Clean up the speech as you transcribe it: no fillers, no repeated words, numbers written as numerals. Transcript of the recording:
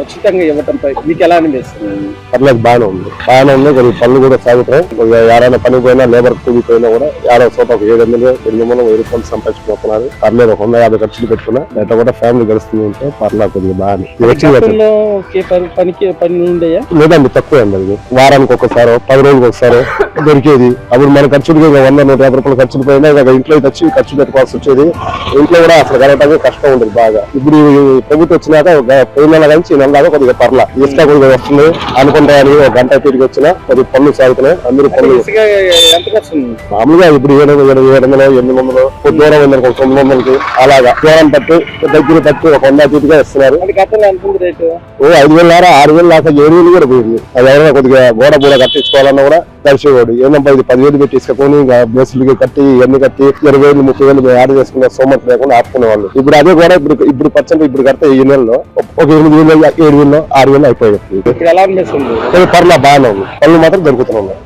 ఉచితంగా ఇవ్వటంపై మీకు ఎలా అనిపిస్తుంది? పర్లేదు, బాగానే ఉంది. కొద్దిగా పనులు కూడా సాగుతాయి. కొద్దిగా ఏడైనా పని పోయినా లేబర్ కూలిపోయినా కూడా ఏడో చోట ఒక 700, 800, 1000 రూపాయలు సంపాదించుకుంటున్నారు. పర్లేదు, ఒక 150 ఖర్చులు పెట్టుకున్నా ఎట్లా కూడా ఫ్యామిలీ గడుస్తుంది ఉంటే పర్లేదు, కొద్దిగా బాగానే. పని ఉండేయా? లేదండి, తక్కువ అండి. అది వారానికి ఒకసారి 10 రోజులకు ఒకసారి దొరికేది. అప్పుడు మన ఖర్చులు 100, 150 రూపాయలు ఖర్చులు పోయినా ఇంట్లో తెచ్చి ఖర్చు పెట్టుకోవాల్సి వచ్చేది. ఇంట్లో కూడా అసలు గడవడానికి కష్టం ఉండదు బాగా. ఇప్పుడు ప్రభుత్వం వచ్చినాక పోయిన నెల నుంచి ఈ నెల దాకా కొద్దిగా పర్లా ఇసుక కొద్దిగా వస్తుంది అనుకుంటా. ఒక గంట తిరిగి వచ్చినా కొద్దిగా పనులు సాగుతున్నాయి. అందరూ పనులు మామూలుగా ఇప్పుడు 700, 800, దూరం 900కి అలాగా దూరం పట్టి దగ్గర పట్టి ఒక 100 తీటిగా ఇస్తున్నారు. 5,000, 6,000 దాకా 7,000 కూడా పోయింది. అది ఎవరైనా కొద్దిగా గోడ కట్టించుకోవాలన్నా కూడా కలిసేవాడు. ఏంటంటే ఇది 10,000 పెట్టి ఇసుకొని బేసులకి కట్టి ఇవన్నీ కట్టి 20,000, 30,000 యాడ్ చేసుకునే సోమతి లేకుండా ఆపుకునే వాళ్ళు. ఇప్పుడు అదే కూడా ఇప్పుడు పర్సెంట్ ఇప్పుడు కడితే ఈ నెలలో ఒక 8,000, 7,000, 6,000 అయిపోయింది. పర్లా బాగానే ఉంది. పనులు మాత్రం దొరుకుతున్నాయి.